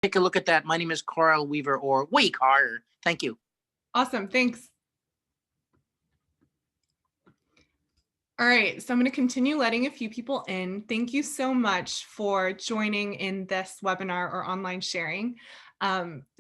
take a look at that. My name is Carl Weaver, or Wei Carr. Thank you. Awesome, thanks. All right, so I'm going to continue letting a few people in. Thank you so much for joining in this webinar or online sharing.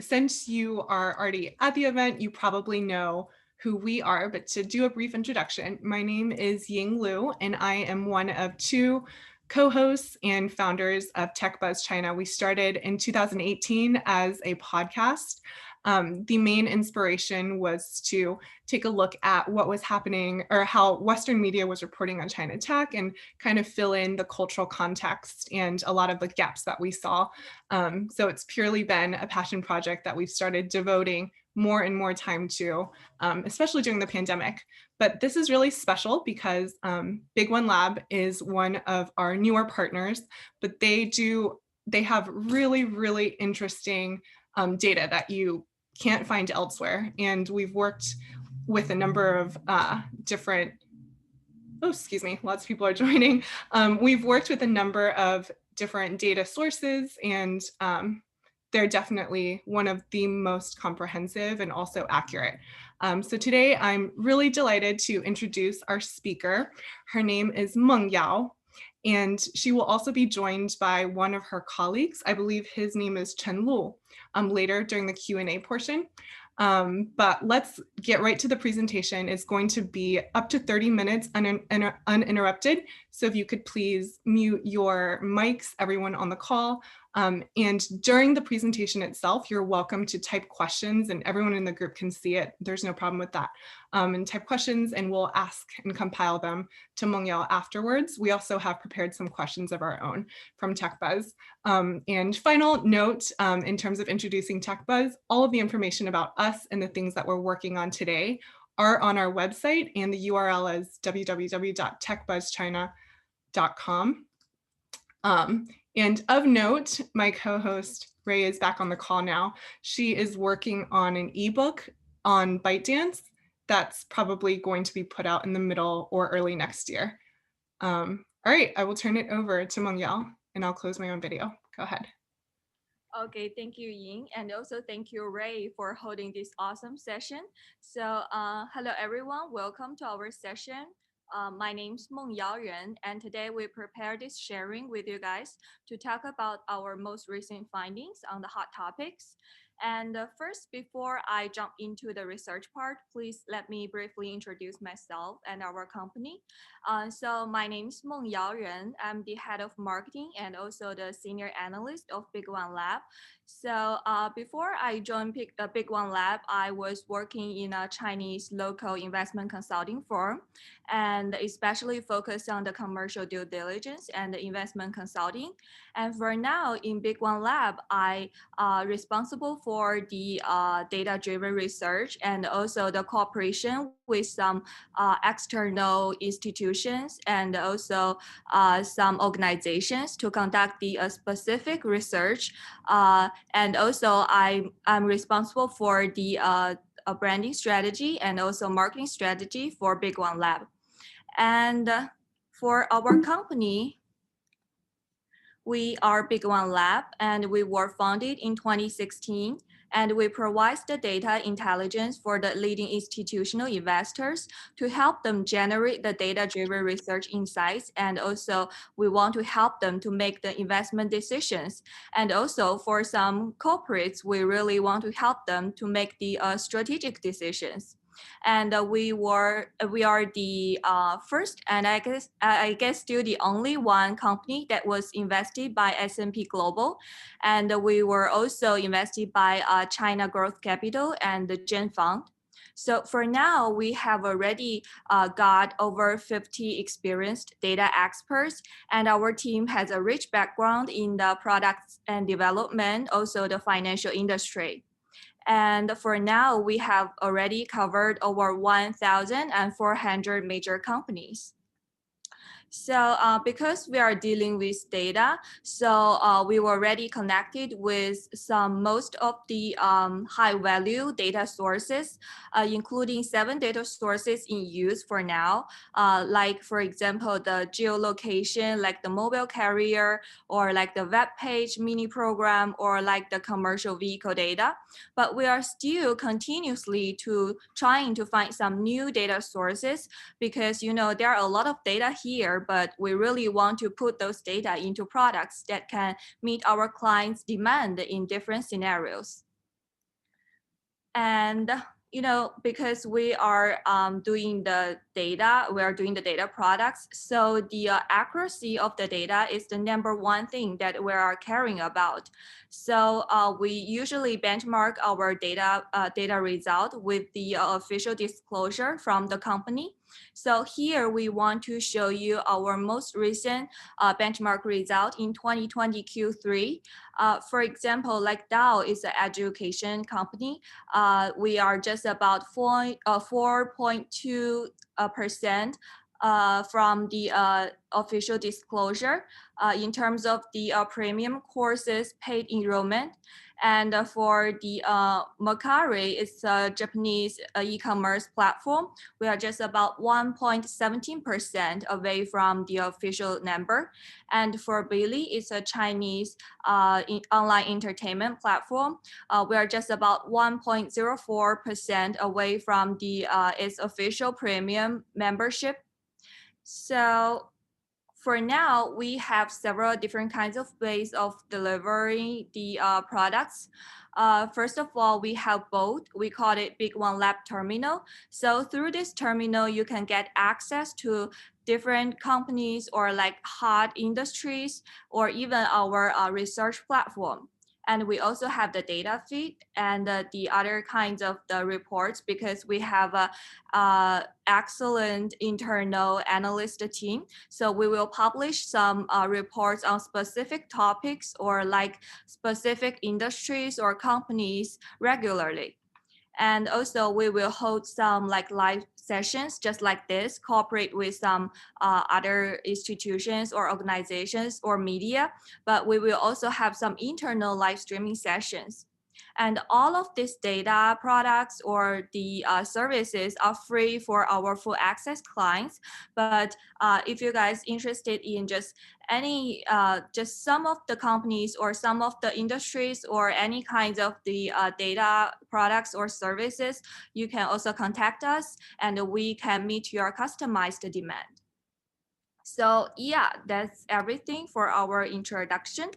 Since you are already at the event, you probably know who we are, but to do a brief introduction, my name is Ying Liu, and I am one of two co-hosts and founders of TechBuzz China. We started in 2018 as a podcast. The main inspiration was to take a look at what was happening or how Western media was reporting on China tech and kind of fill in the cultural context and a lot of the gaps that we saw. So it's purely been a passion project that we've started devoting more and more time to, especially during the pandemic. But this is really special because BigOne Lab is one of our newer partners, but they have really, really interesting data that you can't find elsewhere. And we've worked with a number of different, lots of people are joining. We've worked with a number of different data sources, and they're definitely one of the most comprehensive and also accurate. So today I'm really delighted to introduce our speaker. Her name is Mengyao, and she will also be joined by one of her colleagues. I believe his name is Chen Lu, later during the Q&A portion. But let's get right to the presentation. It's going to be up to 30 minutes uninterrupted. So if you could please mute your mics, everyone on the call. And during the presentation itself, you're welcome to type questions, and everyone in the group can see it. There's no problem with that. And type questions, and we'll ask and compile them to Mengyao afterwards. We also have prepared some questions of our own from TechBuzz. And final note, in terms of introducing TechBuzz, all of the information about us and the things that we're working on today are on our website, and the URL is www.techbuzzchina.com. And of note, my co-host Ray is back on the call now. She is working on an ebook on Bytedance that's probably going to be put out in the middle or early next year. All right, I will turn it over to Mengyao, and I'll close my own video. Go ahead. Okay, thank you, Ying, and also thank you, Ray, for holding this awesome session. So hello, everyone. Welcome to our session. My name's Mengyao Ren, and today we prepared this sharing with you guys to talk about our most recent findings on the hot topics. And first, before I jump into the research part, please let me briefly introduce myself and our company. So my name is Mengyao Ren. I'm the head of marketing and also the senior analyst of BigOne Lab. So before I joined BigOne Lab, I was working in a Chinese local investment consulting firm, and especially focused on the commercial due diligence and the investment consulting. And for now in BigOne Lab, I responsible for the data-driven research and also the cooperation with some external institutions and also some organizations to conduct the specific research. And also I'm responsible for the branding strategy and also marketing strategy for BigOne Lab. And for our company, we are BigOne Lab, and we were founded in 2016, and we provide the data intelligence for the leading institutional investors to help them generate the data-driven research insights, and also we want to help them to make the investment decisions. And also for some corporates, we really want to help them to make the strategic decisions. And we are the first, and I guess still the only one company that was invested by S&P Global, and we were also invested by China Growth Capital and the Gen Fund. So for now, we have already got over 50 experienced data experts, and our team has a rich background in the products and development, also the financial industry. And for now, we have already covered over 1,400 major companies. So because we are dealing with data, so we were already connected with most of the high value data sources, including 7 data sources in use for now, like for example, the geolocation, like the mobile carrier, or like the web page mini program, or like the commercial vehicle data. But we are still continuously trying to find some new data sources, because there are a lot of data here, but we really want to put those data into products that can meet our clients' demand in different scenarios. And because we are doing the data products, so the accuracy of the data is the #1 thing that we are caring about. So we usually benchmark our data result with the official disclosure from the company. So here we want to show you our most recent benchmark result in 2020 Q3. For example, like Dow is an education company. We are just about 4.2% from the official disclosure in terms of the premium courses paid enrollment. And for the Mercari, it's a Japanese e-commerce platform. We are just about 1.17% away from the official number. And for Billy, it's a Chinese online entertainment platform. We are just about 1.04% away from the its official premium membership. So for now, we have several different kinds of ways of delivering the products. First of all, we have both. We call it BigOne Lab terminal. So through this terminal, you can get access to different companies or like hot industries, or even our research platform. And we also have the data feed and the other kinds of the reports, because we have a excellent internal analyst team. So we will publish some reports on specific topics or like specific industries or companies regularly. And also we will hold some like live sessions just like this, cooperate with some other institutions or organizations or media, but we will also have some internal live streaming sessions. And all of these data products or the services are free for our full access clients. But if you guys interested in just just some of the companies or some of the industries or any kinds of the data products or services, you can also contact us and we can meet your customized demand. So yeah, that's everything for our introduction.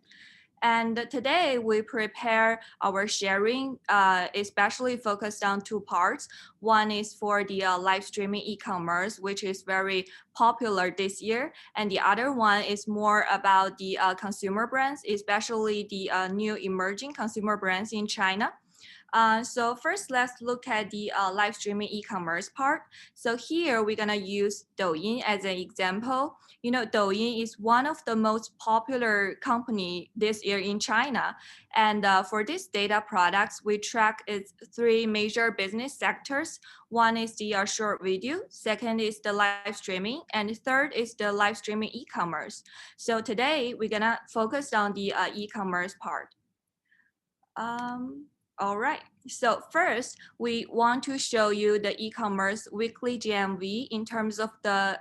And today we prepare our sharing, especially focused on 2 parts. One is for the live streaming e-commerce, which is very popular this year. And the other one is more about the consumer brands, especially the new emerging consumer brands in China. So first, let's look at the live streaming e-commerce part. So here we're gonna use Douyin as an example. Douyin is one of the most popular company this year in China. And for this data products, we track its 3 major business sectors. One is the short video, second is the live streaming, and third is the live streaming e-commerce. So today we're gonna focus on the e-commerce part. All right, so first we want to show you the e-commerce weekly GMV in terms of the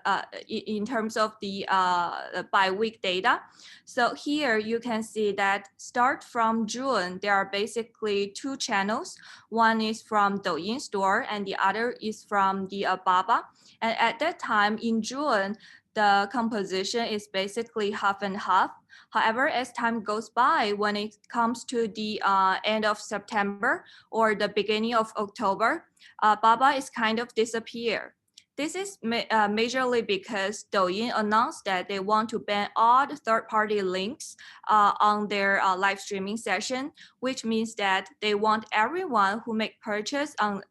by-week data. So here you can see that start from June, there are basically 2 channels. One is from Douyin store and the other is from the Baba. And at that time in June, the composition is basically half and half. However, as time goes by, when it comes to the end of September or the beginning of October, Baba is kind of disappear. This is majorly because Douyin announced that they want to ban all the third-party links on their live streaming session, which means that they want everyone who make purchase on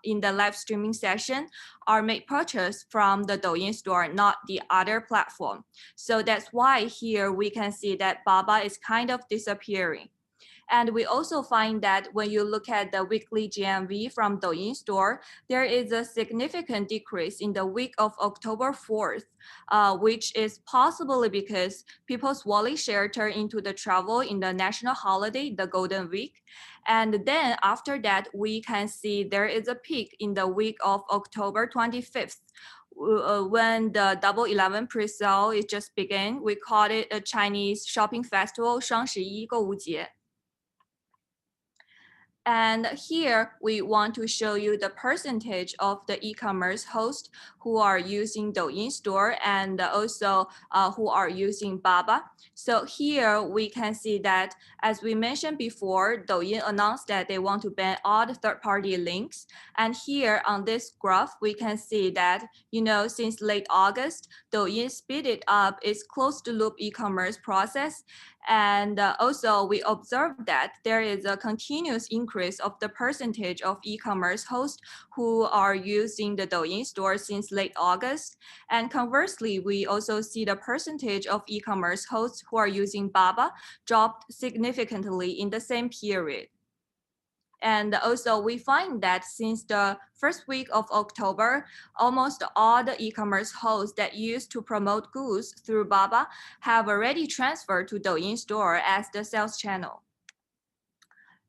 in the live streaming session or make purchase from the Douyin store, not the other platform. So that's why here we can see that Baba is kind of disappearing. And we also find that when you look at the weekly GMV from Douyin store, there is a significant decrease in the week of October 4th, which is possibly because people's wallet share turned into the travel in the national holiday, the Golden Week. And then after that, we can see there is a peak in the week of October 25th. When the Double 11 pre-sale is just began, we call it a Chinese shopping festival, 双十一购物节. And here we want to show you the percentage of the e-commerce hosts who are using Douyin store and also who are using Baba. So here we can see that, as we mentioned before, Douyin announced that they want to ban all the third-party links. And here on this graph, we can see that, since late August, Douyin speeded up its closed-loop e-commerce process. And also we observed that there is a continuous increase of the percentage of e-commerce hosts who are using the Douyin store since late August. And conversely, we also see the percentage of e-commerce hosts who are using Baba dropped significantly in the same period. And also we find that since the first week of October, almost all the e-commerce hosts that used to promote goods through Baba have already transferred to Douyin store as the sales channel.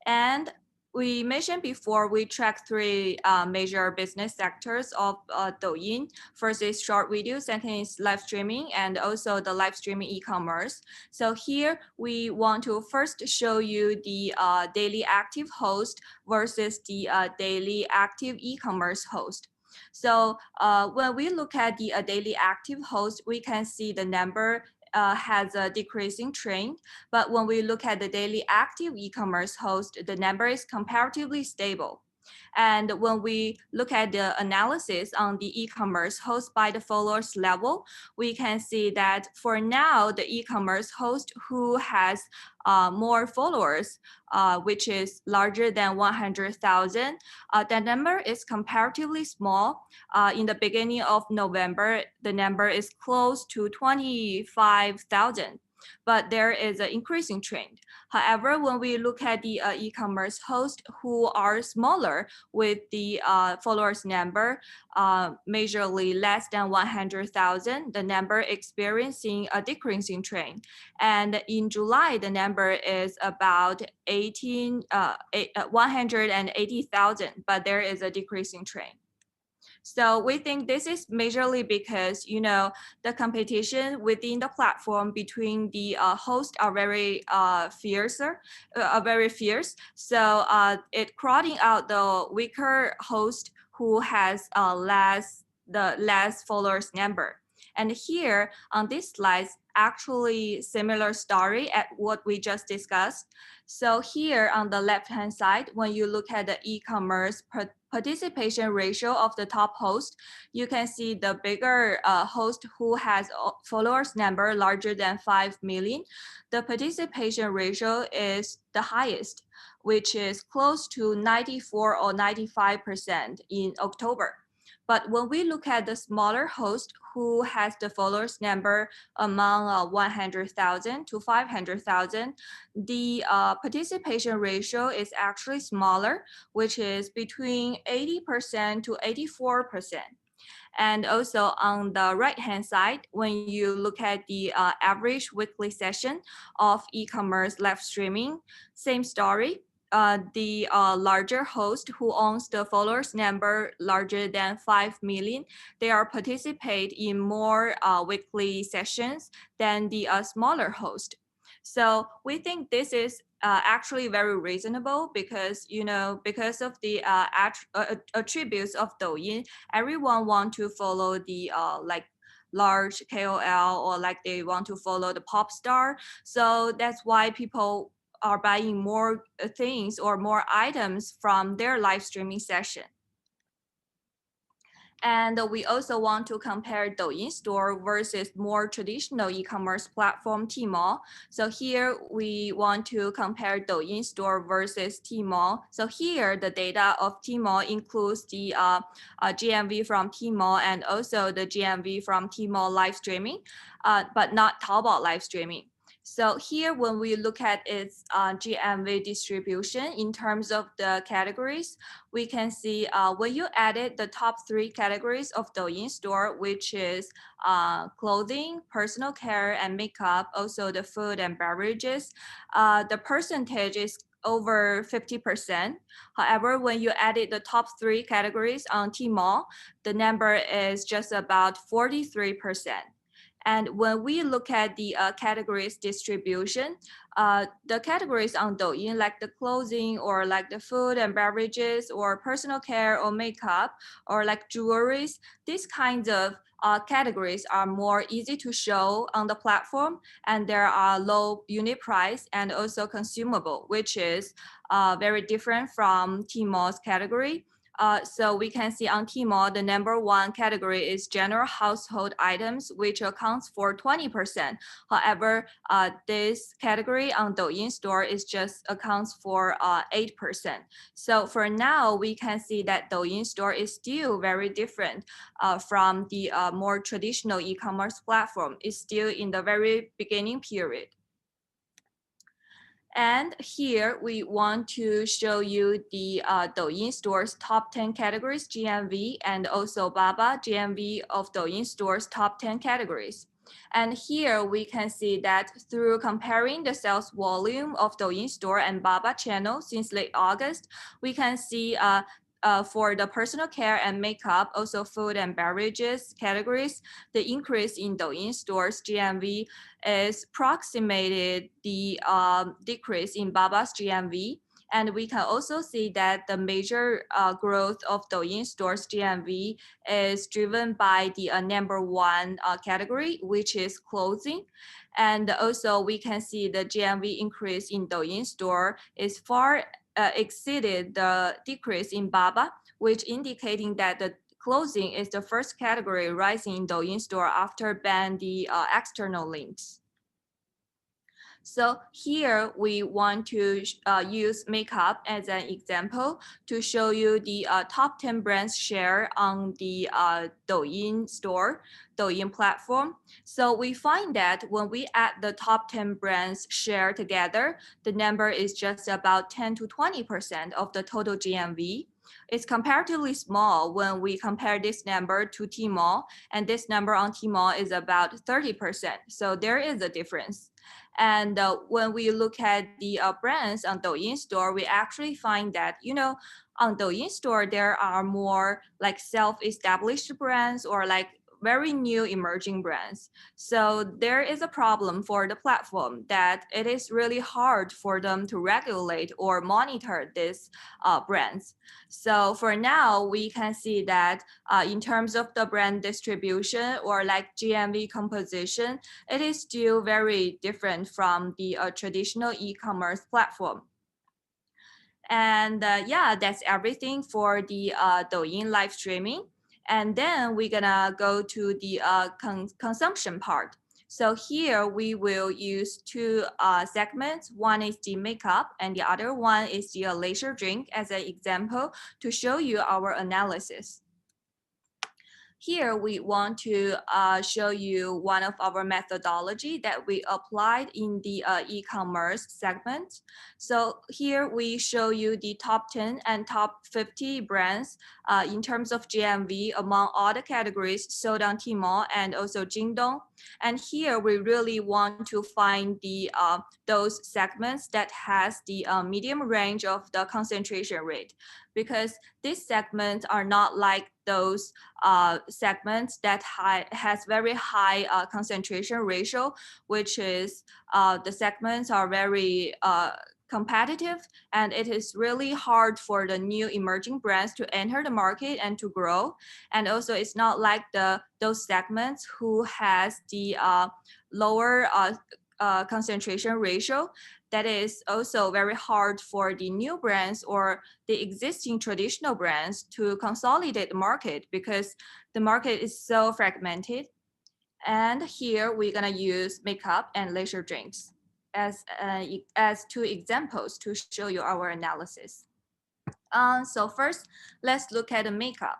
And we mentioned before, we track three major business sectors of Douyin. First is short video, second is live streaming, and also the live streaming e-commerce. So here we want to first show you the daily active host versus the daily active e-commerce host. So when we look at the daily active host, we can see the number has a decreasing trend, but when we look at the daily active e-commerce host, the number is comparatively stable. And when we look at the analysis on the e-commerce host by the followers level, we can see that for now, the e-commerce host who has more followers, which is larger than 100,000, that number is comparatively small. In the beginning of November, the number is close to 25,000. But there is an increasing trend. However, when we look at the e-commerce hosts who are smaller with the followers number majorly less than 100,000, the number experiencing a decreasing trend. And in July, the number is about 180,000, but there is a decreasing trend. So we think this is majorly because, the competition within the platform between the hosts are very fierce. So it crowding out the weaker host who has less followers number. And here on this slide, actually similar story at what we just discussed. So here on the left-hand side, when you look at the e-commerce participation ratio of the top host, you can see the bigger host who has followers number larger than 5 million. The participation ratio is the highest, which is close to 94 or 95% in October. But when we look at the smaller host who has the followers number among 100,000 to 500,000, the participation ratio is actually smaller, which is between 80% to 84%. And also on the right-hand side, when you look at the average weekly session of e-commerce live streaming, same story. The larger host who owns the followers number larger than 5 million, they are participate in more weekly sessions than the smaller host. So we think this is actually very reasonable because, because of the attributes of Douyin, everyone want to follow the like large KOL or like they want to follow the pop star. So that's why people are buying more things or more items from their live streaming session. And we also want to compare Douyin store versus more traditional e-commerce platform Tmall. So here we want to compare Douyin store versus Tmall. So here the data of Tmall includes the GMV from Tmall and also the GMV from Tmall live streaming, but not Taobao live streaming. So here, when we look at its GMV distribution in terms of the categories, we can see when you added the top 3 categories of Douyin store, which is clothing, personal care, and makeup, also the food and beverages, the percentage is over 50%. However, when you added the top 3 categories on Tmall, the number is just about 43%. And when we look at the categories distribution, the categories on Douyin, like the clothing or like the food and beverages or personal care or makeup or like jewelries, these kinds of categories are more easy to show on the platform, and there are low unit price and also consumable, which is very different from Tmall's category. So we can see on Tmall, the number 1 category is general household items, which accounts for 20%. However, this category on Douyin store is just accounts for 8%. So for now, we can see that Douyin store is still very different from the more traditional e-commerce platform. It's still in the very beginning period. And here we want to show you the Douyin store's top 10 categories GMV and also Baba GMV of Douyin store's top 10 categories. And here we can see that through comparing the sales volume of Douyin store and Baba channel since late August, we can see for the personal care and makeup, also food and beverages categories, the increase in Douyin store's GMV is approximated the decrease in Baba's GMV. And we can also see that the major growth of Douyin store's GMV is driven by the number 1 category, which is clothing. And also we can see the GMV increase in Douyin store is far exceeded the decrease in Baba, which indicating that the clothing is the first category rising in Douyin store after ban the external links. So here we want to use makeup as an example to show you the top 10 brands share on the Douyin store, Douyin platform. So we find that when we add the top 10 brands share together, the number is just about 10 to 20% of the total GMV. It's comparatively small when we compare this number to Tmall, and this number on Tmall is about 30%. So there is a difference. And when we look at the brands on Douyin store, we actually find that, on Douyin store, there are more like self-established brands or like very new emerging brands. So there is a problem for the platform that it is really hard for them to regulate or monitor these brands. So for now, we can see that in terms of the brand distribution or like GMV composition, it is still very different from the traditional e-commerce platform. And yeah, that's everything for the Douyin live streaming. And then we're gonna go to the consumption part. So here we will use 2 segments. One is the makeup and the other one is the leisure drink as an example to show you our analysis. Here we want to show you one of our methodology that we applied in the e-commerce segment. So here we show you the top 10 and top 50 brands in terms of GMV among all the categories sold on Tmall and also Jingdong. And here we really want to find the those segments that has the medium range of the concentration rate, because these segments are not like those segments that has very high concentration ratio, which is the segments are very competitive, and it is really hard for the new emerging brands to enter the market and to grow. And also it's not like those segments who has the lower concentration ratio. That is also very hard for the new brands or the existing traditional brands to consolidate the market, because the market is so fragmented. And here we're gonna use makeup and leisure drinks as 2 examples to show you our analysis. So first, let's look at the makeup.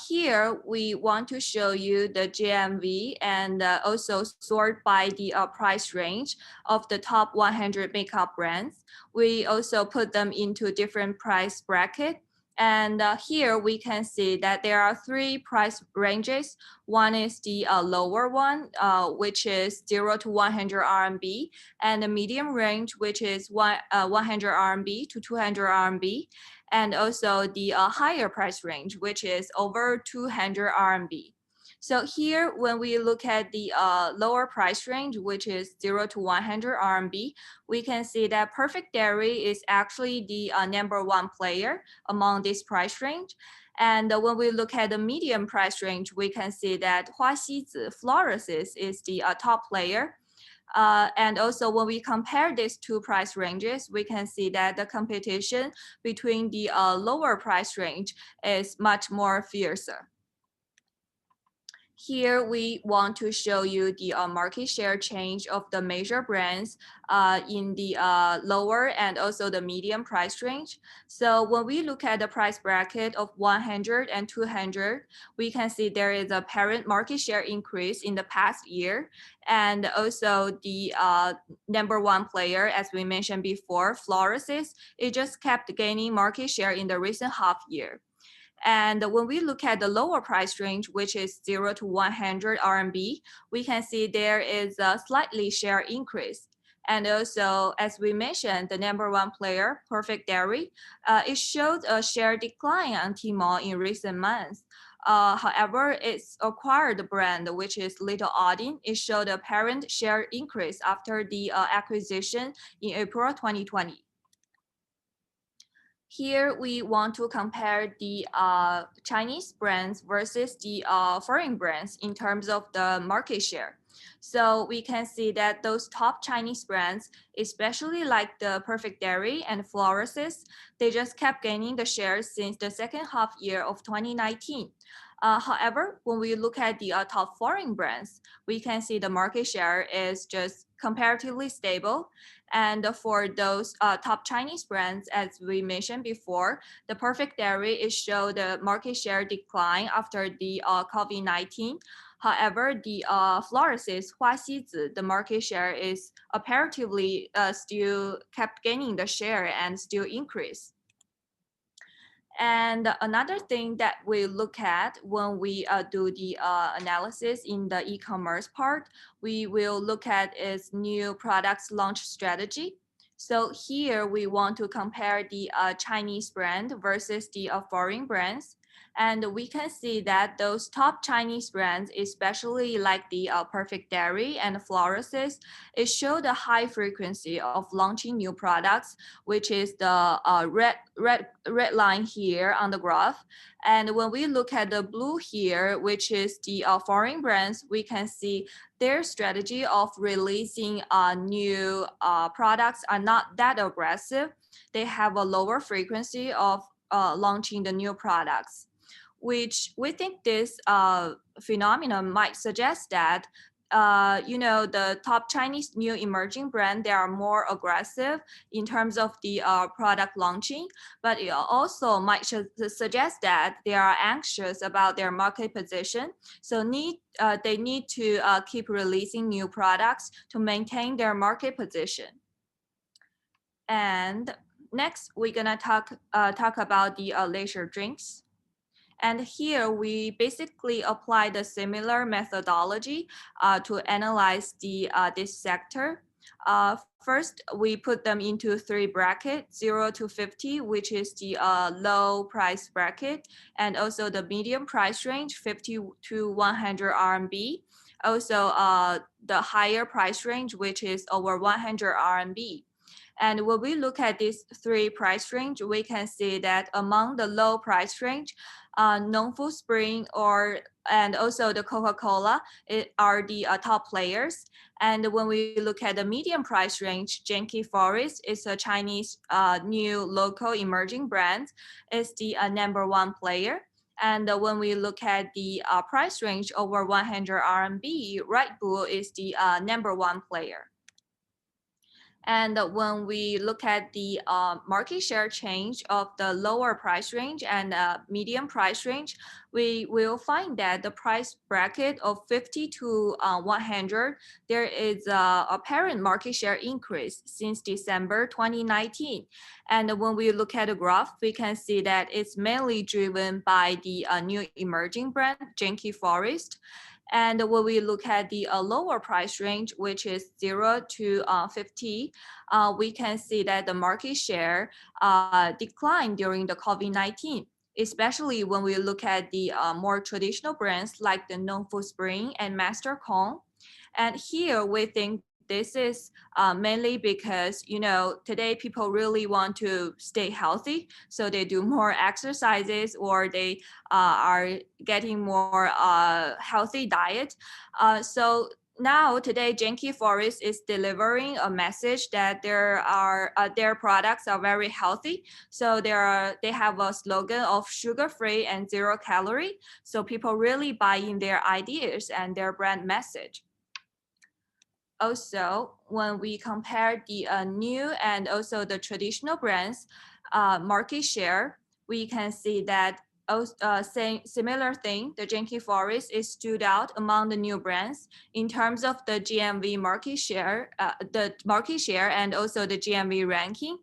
Here, we want to show you the GMV and also sort by the price range of the top 100 makeup brands. We also put them into different price brackets. And here we can see that there are three price ranges. One is the lower one, which is 0 to 100 RMB, and the medium range, which is 100 RMB to 200 RMB, and also the higher price range, which is over 200 RMB. So here, when we look at the lower price range, which is 0 to 100 RMB, we can see that Perfect Dairy is actually the #1 player among this price range. And when we look at the medium price range, we can see that Huaxizi Florists is the top player. And also when we compare these two price ranges, we can see that the competition between the lower price range is much more fiercer. Here we want to show you the market share change of the major brands in the lower and also the medium price range. So when we look at the price bracket of 100 and 200, we can see there is a apparent market share increase in the past year. And also the #1 player, as we mentioned before, Florists, it just kept gaining market share in the recent half year. And when we look at the lower price range, which is 0 to 100 RMB, we can see there is a slightly share increase. And also, as we mentioned, the #1 player, Perfect Dairy, it showed a share decline on Tmall in recent months. However, its acquired brand, which is Little Odin, it showed apparent share increase after the acquisition in April 2020. Here we want to compare the Chinese brands versus the foreign brands in terms of the market share. So we can see that those top Chinese brands, especially like the Perfect Dairy and Florists, they just kept gaining the shares since the second half year of 2019. However, when we look at the top foreign brands, we can see the market share is just comparatively stable. And for those top Chinese brands, as we mentioned before, the Perfect Dairy is show the market share decline after the COVID-19. However, the Florists, Huaxizi, the market share is apparently still kept gaining the share and still increase. And another thing that we look at when we do the analysis in the e-commerce part, we will look at its new products launch strategy. So here we want to compare the Chinese brand versus the foreign brands. And we can see that those top Chinese brands, especially like the Perfect Dairy and Florists, it showed a high frequency of launching new products, which is the red line here on the graph. And when we look at the blue here, which is the foreign brands, we can see their strategy of releasing new products are not that aggressive. They have a lower frequency of launching the new products, which we think this phenomenon might suggest that the top Chinese new emerging brand, they are more aggressive in terms of the product launching, but it also might suggest that they are anxious about their market position. So they need to keep releasing new products to maintain their market position. And next, we're gonna talk about the leisure drinks. And here we basically apply the similar methodology to analyze this sector. First, we put them into three brackets, 0 to 50, which is the low price bracket, and also the medium price range, 50 to 100 RMB. Also, the higher price range, which is over 100 RMB. And when we look at these three price range, we can see that among the low price range, Non-Fu Spring and also the Coca-Cola are the top players. And when we look at the medium price range, Genki Forest is a Chinese new local emerging brand, is the #1 player. And when we look at the price range over 100 RMB, Red Bull is the #1 player. And when we look at the market share change of the lower price range and medium price range, we will find that the price bracket of 50 to 100, there is a apparent market share increase since December 2019. And when we look at the graph, we can see that it's mainly driven by the new emerging brand, Genki Forest. And when we look at the lower price range, which is 0 to 50, we can see that the market share declined during the COVID-19, especially when we look at the more traditional brands like the Known for Spring and Master Kong. And here we think this is mainly because, today people really want to stay healthy. So they do more exercises or they are getting more healthy diet. So now today, Genki Forest is delivering a message that their products are very healthy. So they have a slogan of sugar-free and zero calorie. So people really buy in their ideas and their brand message. Also, when we compare the new and also the traditional brands market share, we can see that similar thing, the Genki Forest is stood out among the new brands in terms of the GMV market share, and also the GMV ranking.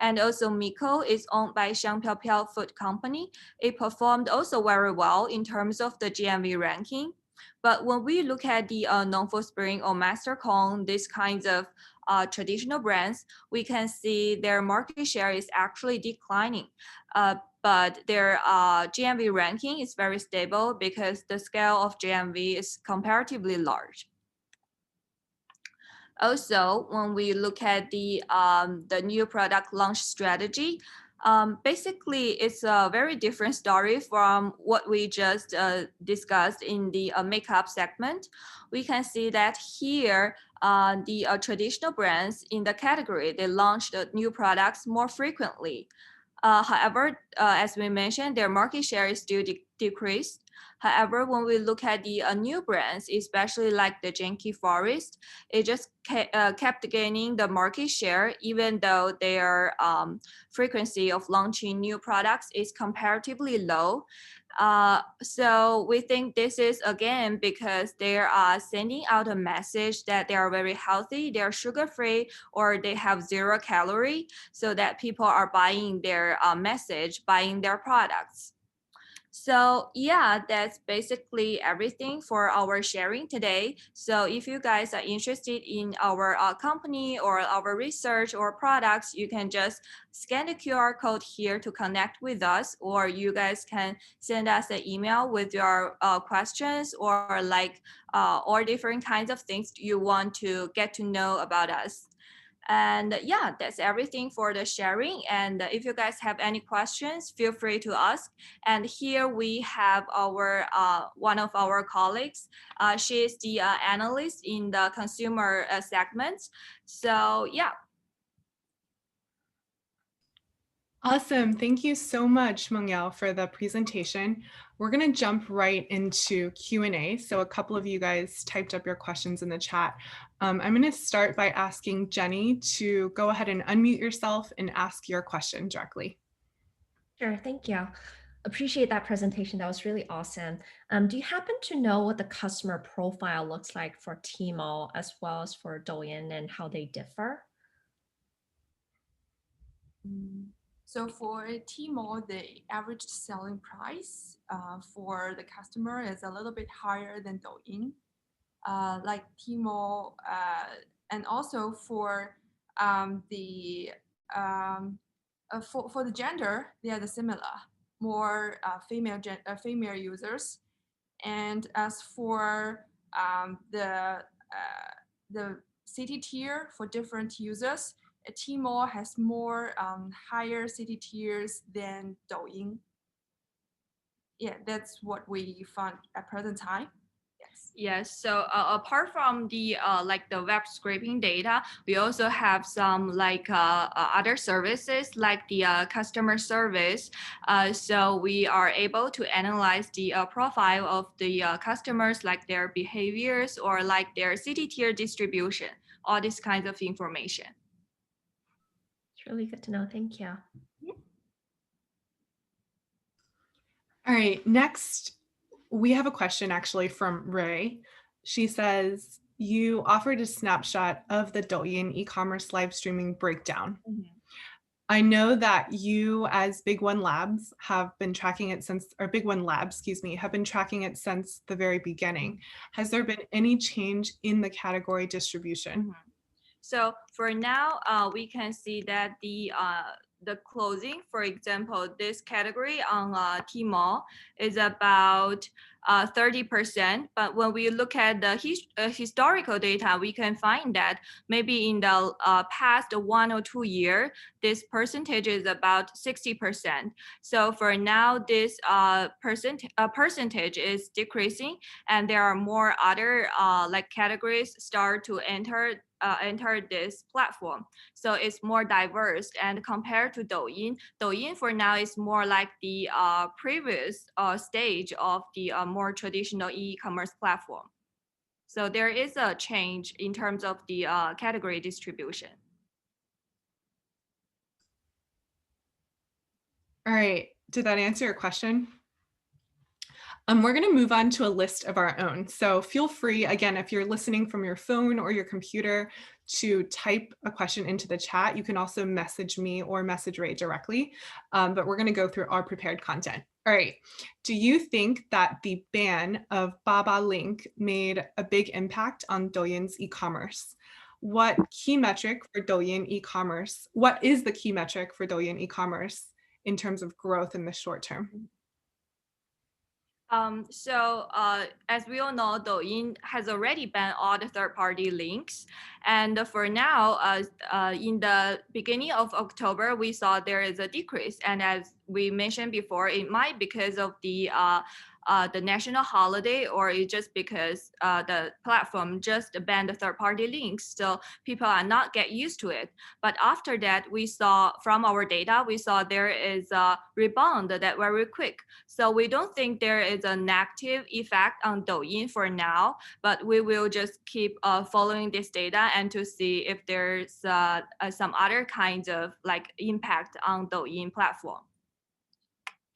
And also Miko is owned by Xiangpiaopiao Food Company. It performed also very well in terms of the GMV ranking. But when we look at the Known for Spring or Master Kong, these kinds of traditional brands, we can see their market share is actually declining. But their GMV ranking is very stable because the scale of GMV is comparatively large. Also, when we look at the new product launch strategy, basically, it's a very different story from what we just discussed in the makeup segment. We can see that here, the traditional brands in the category, they launched new products more frequently. However, as we mentioned, their market share is still decreased. However, when we look at the new brands, especially like the Genki Forest, it just kept gaining the market share, even though their frequency of launching new products is comparatively low. So we think this is again because they are sending out a message that they are very healthy, they are sugar-free, or they have zero calorie, so that people are buying their message, buying their products. So yeah, that's basically everything for our sharing today. So if you guys are interested in our company or our research or products, you can just scan the QR code here to connect with us, or you guys can send us an email with your questions or or different kinds of things you want to get to know about us. And yeah, that's everything for the sharing. And if you guys have any questions, feel free to ask. And here we have our one of our colleagues. She is the analyst in the consumer segment. So yeah. Awesome. Thank you so much, Mengyao, for the presentation. We're going to jump right into Q&A. So a couple of you guys typed up your questions in the chat. I'm going to start by asking Jenny to go ahead and unmute yourself and ask your question directly. Sure, thank you. Appreciate that presentation. That was really awesome. Do you happen to know what the customer profile looks like for Tmall as well as for Douyin and how they differ? So for Tmall, the average selling price for the customer is a little bit higher than Douyin. Like Tmall, and also for the gender, they are similar, more female users. And as for the city tier for different users, Tmall has more higher city tiers than Douyin. Yeah, that's what we found at present time. Yes. So apart from the the web scraping data, we also have some other services like the customer service. So we are able to analyze the profile of the customers, like their behaviors or like their city tier distribution, all these kinds of information. really good to know. Thank you. All right, next we have a question actually from Ray. She says, you offered a snapshot of the Douyin e-commerce live streaming breakdown. I know that you as BigOne Labs have been tracking it since, or BigOne Lab, excuse me, have been tracking it since the very beginning. Has there been any change in the category distribution? So for now, we can see that the clothing, for example, this category on Tmall is about 30%. But when we look at the historical data, we can find that maybe in the past 1 or 2 years, this percentage is about 60%. So for now, this percentage is decreasing, and there are more other like categories start to enter this platform. So it's more diverse, and compared to Douyin, Douyin for now is more like the previous stage of the more traditional e-commerce platform. So there is a change in terms of the category distribution. All right, did that answer your question? We're going to move on to a list of our own. So feel free, again, if you're listening from your phone or your computer, to type a question into the chat. You can also message me or message Ray directly, but we're going to go through our prepared content. All right. Do you think that the ban of Baba Link made a big impact on Douyin's e-commerce? What key metric for Douyin e-commerce? What is the key metric for Douyin e-commerce in terms of growth in the short term? As we all know, Douyin has already banned all the third-party links. And for now, in the beginning of October, we saw there is a decrease. And as we mentioned before, it might because of the national holiday, or it's just because the platform just banned the third-party links. So people are not get used to it. But after that, we saw from our data, we saw there is a rebound that very quick. So we don't think there is a negative effect on Douyin for now, but we will just keep following this data and to see if there's some other kinds of like impact on Douyin platform.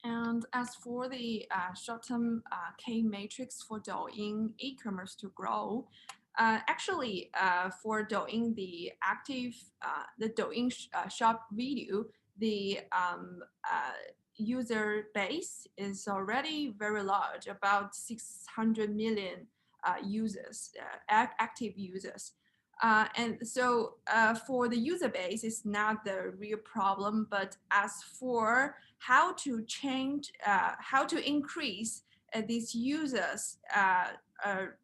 And as for the short-term K matrix for Douyin e-commerce to grow, actually for Douyin, the active, the Douyin shop video, the user base is already very large, about 600 million users, active users. And so for the user base, it's not the real problem, but as for how to change, how to increase these users'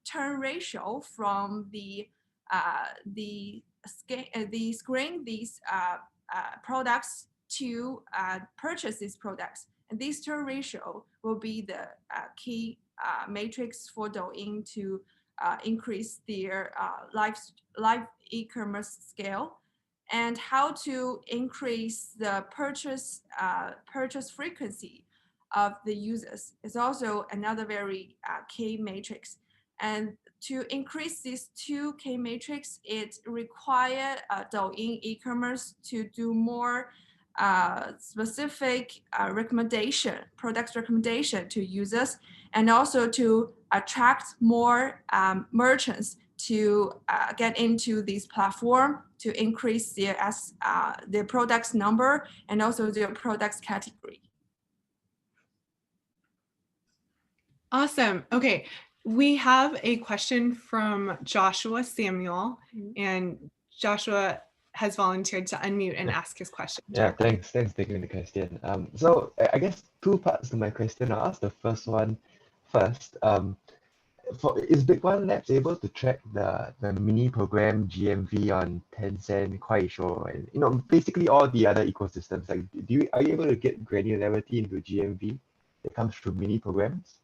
turn ratio from the screen these products to purchase these products. And this turn ratio will be the key matrix for Douyin to increase their live e-commerce scale, and how to increase the purchase frequency of the users is also another very key matrix. And to increase these two key matrix, it requires Douyin e-commerce to do more specific product recommendation to users, and also to attract more merchants to get into this platform to increase their products number and also their products category. Awesome. Okay, we have a question from Joshua Samuel, and Joshua has volunteered to unmute and ask his question. Yeah, thanks for taking the question. So I guess two parts to my question. I'll ask the first one first. Is BigOne Labs able to track the mini program GMV on Tencent, Kuaishou, and basically all the other ecosystems? Like, are you able to get granularity into GMV that comes through mini programs?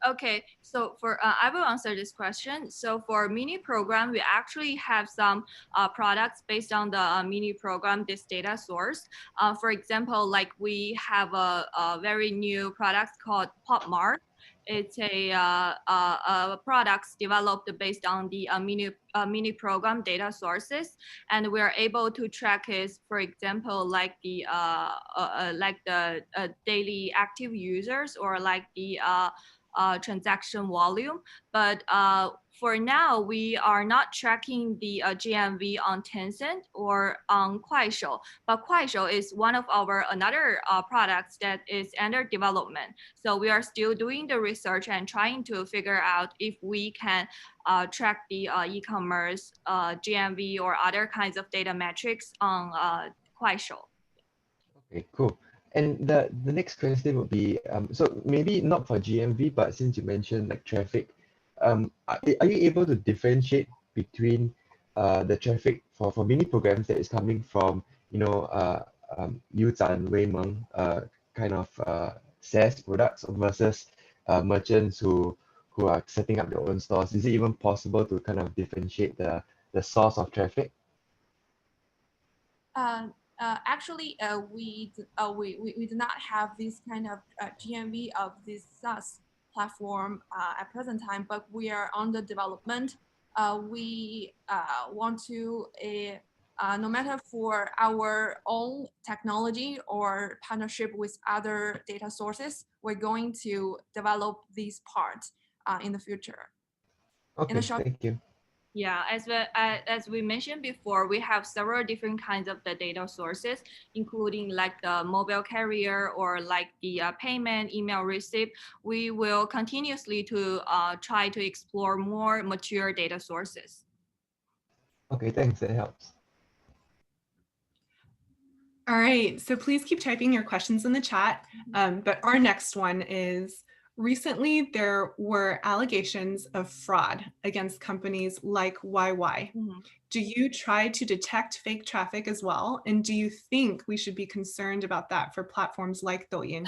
Okay, so I will answer this question. So for mini program, we actually have some products based on the mini program, this data source. For example, like we have a very new product called Pop Mart. It's a products developed based on the mini program data sources, and we are able to track it, for example, like the daily active users or like the transaction volume. But for now, we are not tracking the GMV on Tencent or on Kuaishou, but Kuaishou is one of our another products that is under development. So we are still doing the research and trying to figure out if we can track the e-commerce GMV or other kinds of data metrics on Kuaishou. Okay, cool. And the next question would be, so maybe not for GMV, but since you mentioned like traffic, are you able to differentiate between the traffic for mini programs that is coming from, you know, Yuzhan, Weimeng, kind of SaaS products versus merchants who are setting up their own stores? Is it even possible to kind of differentiate the source of traffic? Actually, we do not have this kind of GMV of this SaaS platform at present time, but we are under development. We want to, no matter for our own technology or partnership with other data sources, we're going to develop these parts in the future. Okay, thank you. Yeah, as we mentioned before, we have several different kinds of the data sources, including like the mobile carrier or like the payment, email receipt. We will continuously to try to explore more mature data sources. Okay, thanks. That helps. All right, so please keep typing your questions in the chat. But our next one is, recently there were allegations of fraud against companies like YY. Do you try to detect fake traffic as well? And do you think we should be concerned about that for platforms like Douyin?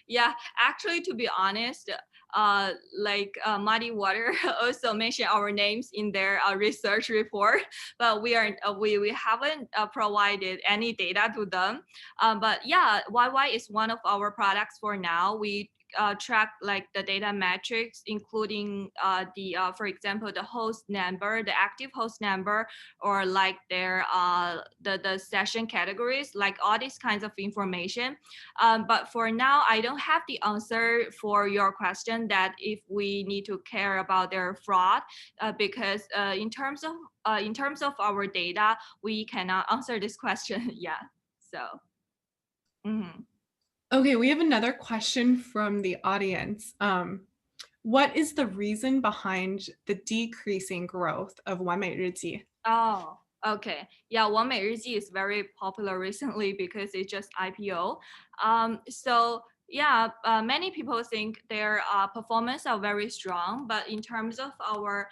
Yeah, actually, to be honest, Muddy Water also mentioned our names in their research report, but we haven't provided any data to them. But yeah, YY is one of our products for now. We track like the data metrics, including for example, the host number, the active host number, or like their the session categories, like all these kinds of information. But for now, I don't have the answer for your question that if we need to care about their fraud, because in terms of our data, we cannot answer this question yet. So. Okay, we have another question from the audience. What is the reason behind the decreasing growth of 完美日记? Oh, okay. Yeah, 完美日记 is very popular recently because it just IPO. So yeah, many people think their performance are very strong, but in terms of our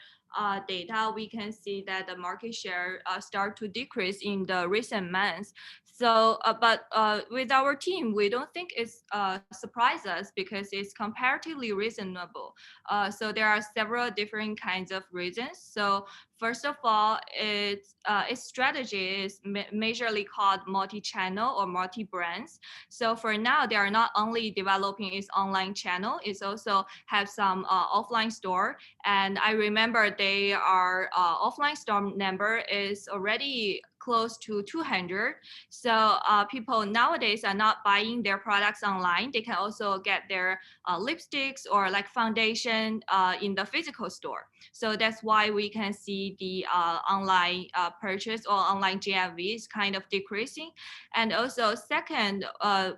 data, we can see that the market share start to decrease in the recent months. So, but with our team, we don't think it's surprise us because it's comparatively reasonable. So there are several different kinds of reasons. So first of all, its strategy is majorly called multi-channel or multi-brands. So for now, they are not only developing its online channel, it's also have some offline store. And I remember they are offline store number is already close to 200. So people nowadays are not buying their products online. They can also get their lipsticks or like foundation in the physical store. So that's why we can see the online purchase or online GMV is kind of decreasing. And also second,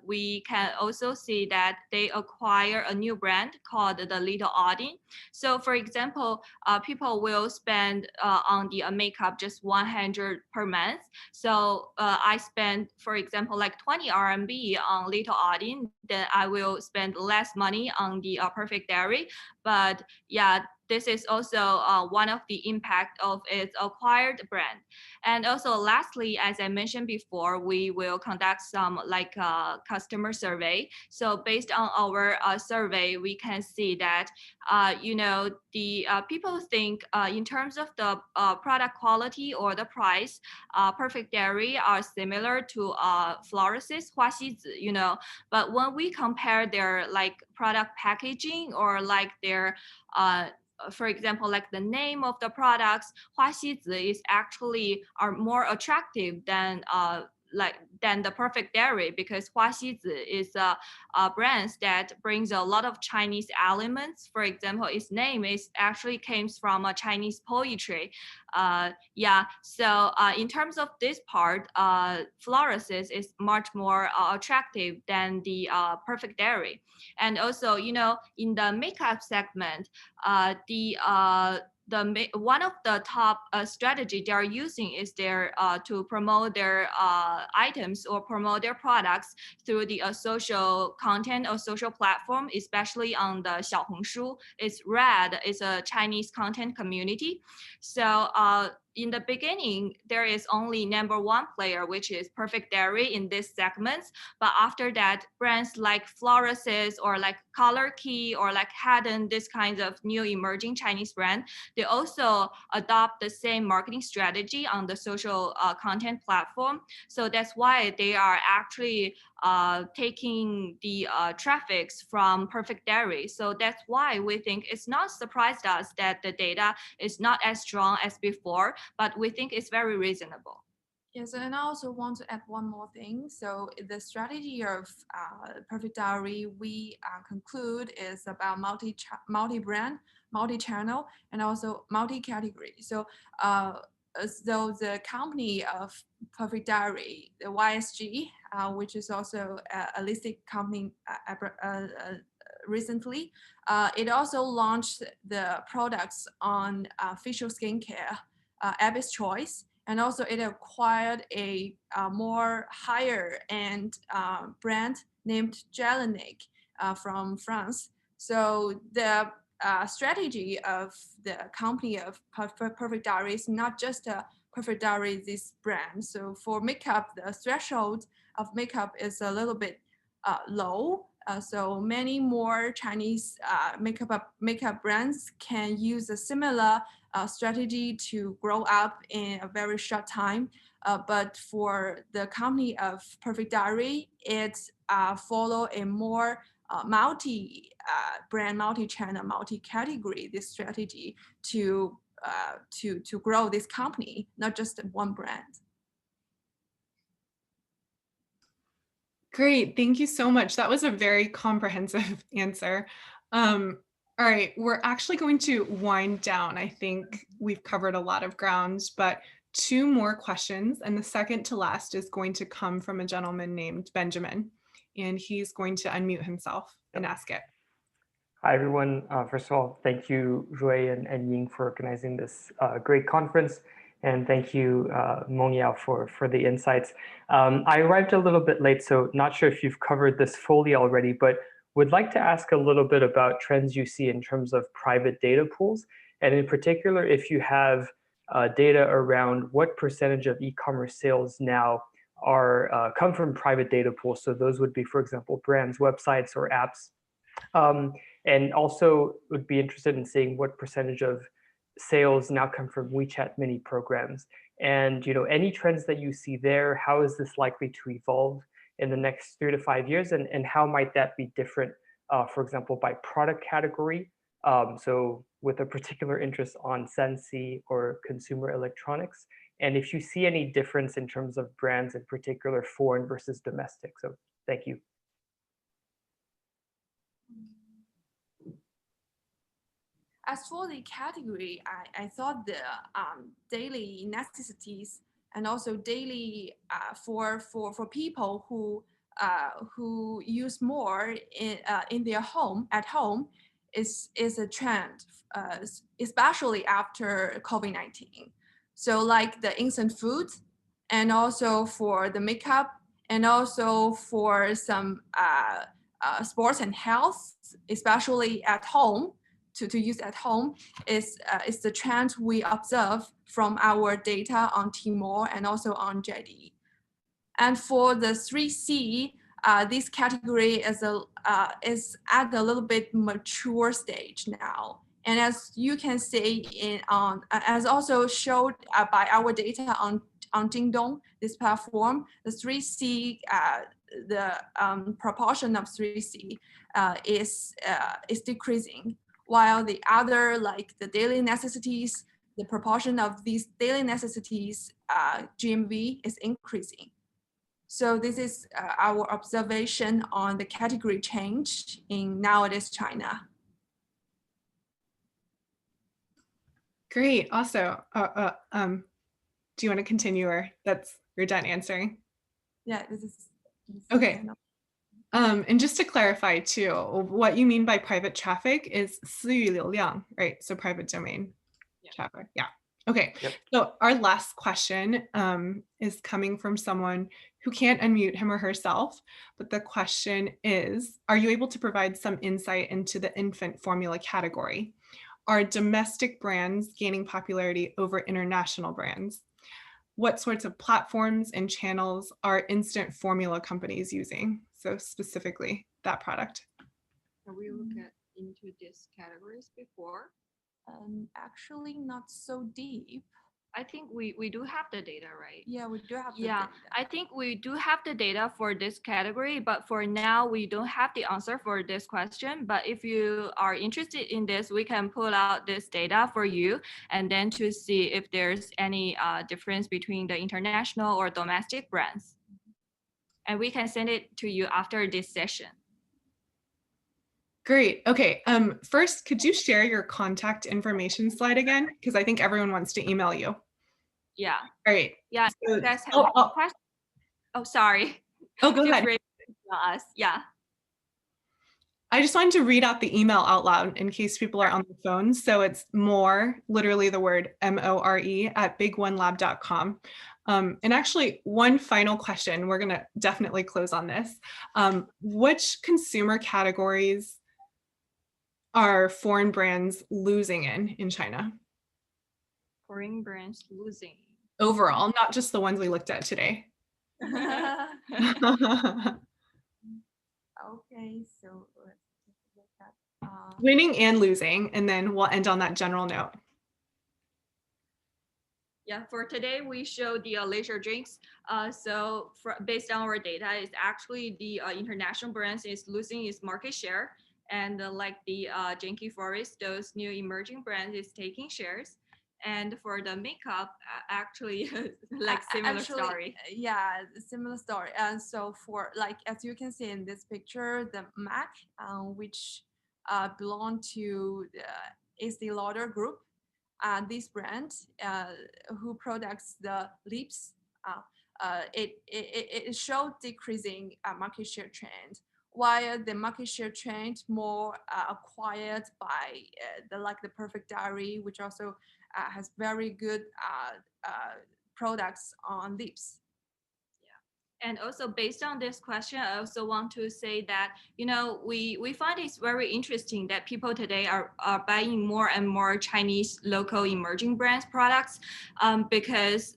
we can also see that they acquire a new brand called the Little Audin. So for example, people will spend on the makeup just 100 per month. So I spend, for example, like 20 RMB on Little Audin, then I will spend less money on the Perfect Diary. But yeah, this is also one of the impact of its acquired brand. And also lastly, as I mentioned before, we will conduct some like customer survey. So based on our survey, we can see that, the people think in terms of the product quality or the price, Perfect Diary are similar to Floris's 花西子, but when we compare their like product packaging or like their for example, like the name of the products, Huaxizi is actually are more attractive than the Perfect Dairy, because Huaxizi is a brand that brings a lot of Chinese elements. For example, its name is actually comes from a Chinese poetry. So in terms of this part, Floresis is much more attractive than the Perfect Dairy. And also, you know, in the makeup segment, one of the top strategy they are using is to promote their items or promote their products through the social content or social platform, especially on the Xiaohongshu. It's Red, it's a Chinese content community. So in the beginning, there is only number one player, which is Perfect Dairy in this segment. But after that, brands like Floresis or like Color Key or like Haddon, this kinds of new emerging Chinese brand, they also adopt the same marketing strategy on the social content platform. So that's why they are actually taking the traffics from Perfect Dairy. So that's why we think it's not surprised us that the data is not as strong as before, but we think it's very reasonable. Yes, and I also want to add one more thing. So the strategy of Perfect Dairy, we conclude is about multi-brand, multi-channel, and also multi-category. So the company of Perfect Dairy, the YSG, which is also a listed company recently, it also launched the products on facial skincare, Abby's Choice. And also it acquired a more higher end brand named Gelenic from France. So the strategy of the company of Perfect Dairy is not just a Perfect Dairy, this brand. So for makeup, the threshold of makeup is a little bit low. So many more Chinese makeup brands can use a similar strategy to grow up in a very short time. But for the company of Perfect Dairy, it follow a more multi-brand, multi-channel, multi-category this strategy to grow this company, not just one brand. Great, thank you so much. That was a very comprehensive answer. All right, we're actually going to wind down. I think we've covered a lot of ground, but 2 more questions. And the second to last is going to come from a gentleman named Benjamin, and he's going to unmute himself and ask it. Hi, everyone. First of all, thank you, Rui and Ying, for organizing this great conference. And thank you, Mengyao, for the insights. I arrived a little bit late, so not sure if you've covered this fully already, but would like to ask a little bit about trends you see in terms of private data pools. And in particular, if you have data around what percentage of e-commerce sales now are come from private data pools. So those would be, for example, brands, websites, or apps. And also would be interested in seeing what percentage of sales now come from WeChat mini programs. And any trends that you see there, how is this likely to evolve in the next 3 to 5 years? And how might that be different, for example, by product category? So with a particular interest on Sensi or consumer electronics. And if you see any difference in terms of brands, in particular foreign versus domestic. So thank you. As for the category, I thought the daily necessities and also daily for people who use more in their home at home is a trend, especially after COVID-19. So like the instant food, and also for the makeup, and also for some sports and health, especially at home. To use at home is the trend we observe from our data on Tmall and also on JD. And for the 3C, this category is at a little bit mature stage now. And as you can see as also showed by our data on Jingdong, this platform, the 3C proportion of 3C is decreasing, while the other, like the daily necessities, the proportion of these daily necessities GMV is increasing. So this is our observation on the category change in nowadays China. Great. Also, do you want to continue, or you're done answering? Yeah, this is okay. And just to clarify too, what you mean by private traffic is 私域流量, right? So private domain traffic. Yeah. Okay. Yep. So our last question is coming from someone who can't unmute him or herself, but the question is, are you able to provide some insight into the infant formula category? Are domestic brands gaining popularity over international brands? What sorts of platforms and channels are instant formula companies using? So specifically that product. Have we looked into these categories before? Actually, not so deep. I think we do have the data, right? Yeah, we do have the Yeah, data. I think we do have the data for this category, but for now, we don't have the answer for this question. But if you are interested in this, we can pull out this data for you and then to see if there's any difference between the international or domestic brands. And we can send it to you after this session. Great. Okay. First, could you share your contact information slide again? Because I think everyone wants to email you. Yeah. All right. Yeah. So, you guys have any questions? Oh, sorry. Oh, go Feel ahead. free to email us. Yeah. I just wanted to read out the email out loud in case people are on the phone. So it's more, literally the word MORE @bigonelab.com. And actually, one final question. We're going to definitely close on this. Which consumer categories are foreign brands losing in China? Foreign brands losing. Overall, not just the ones we looked at today. Okay, so let's look at winning and losing, and then we'll end on that general note. Yeah, for today, we show the leisure drinks. Based on our data, it's actually the international brands is losing its market share. And like the Genki Forest, those new emerging brands is taking shares. And for the makeup, actually, like similar story. Yeah, similar story. And so for like, as you can see in this picture, the MAC, which belong to the Estee Lauder group, this brand who products the lips, it showed decreasing market share trend, while the market share trend more acquired by the Perfect Diary, which also has very good products on lips. And also based on this question, I also want to say that, you know, we find it's very interesting that people today are buying more and more Chinese local emerging brands products because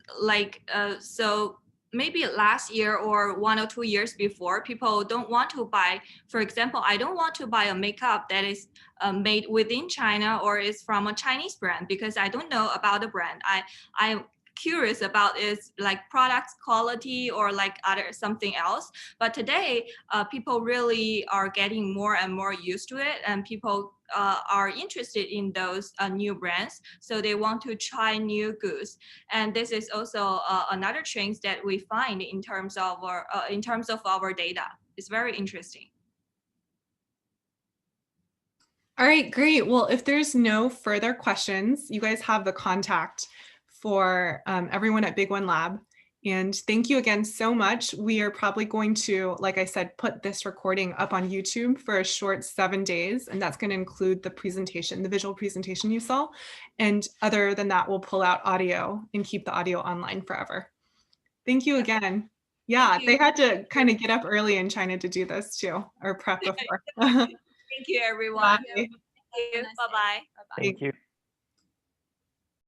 so maybe last year or 1 or 2 years before, people don't want to buy, for example, I don't want to buy a makeup that is made within China or is from a Chinese brand because I don't know about the brand. I'm curious about is like products quality or like other something else. But today, people really are getting more and more used to it, and people are interested in those new brands. So they want to try new goods, and this is also another trend that we find in terms of our data. It's very interesting. All right, great. Well, if there's no further questions, you guys have the contact for everyone at BigOne Lab. And thank you again so much. We are probably going to, like I said, put this recording up on YouTube for a short 7 days. And that's going to include the presentation, the visual presentation you saw. And other than that, we'll pull out audio and keep the audio online forever. Thank you again. Yeah, they had to kind of get up early in China to do this too, or prep before. Thank you, everyone. Bye. Thank you. Bye-bye. Thank you.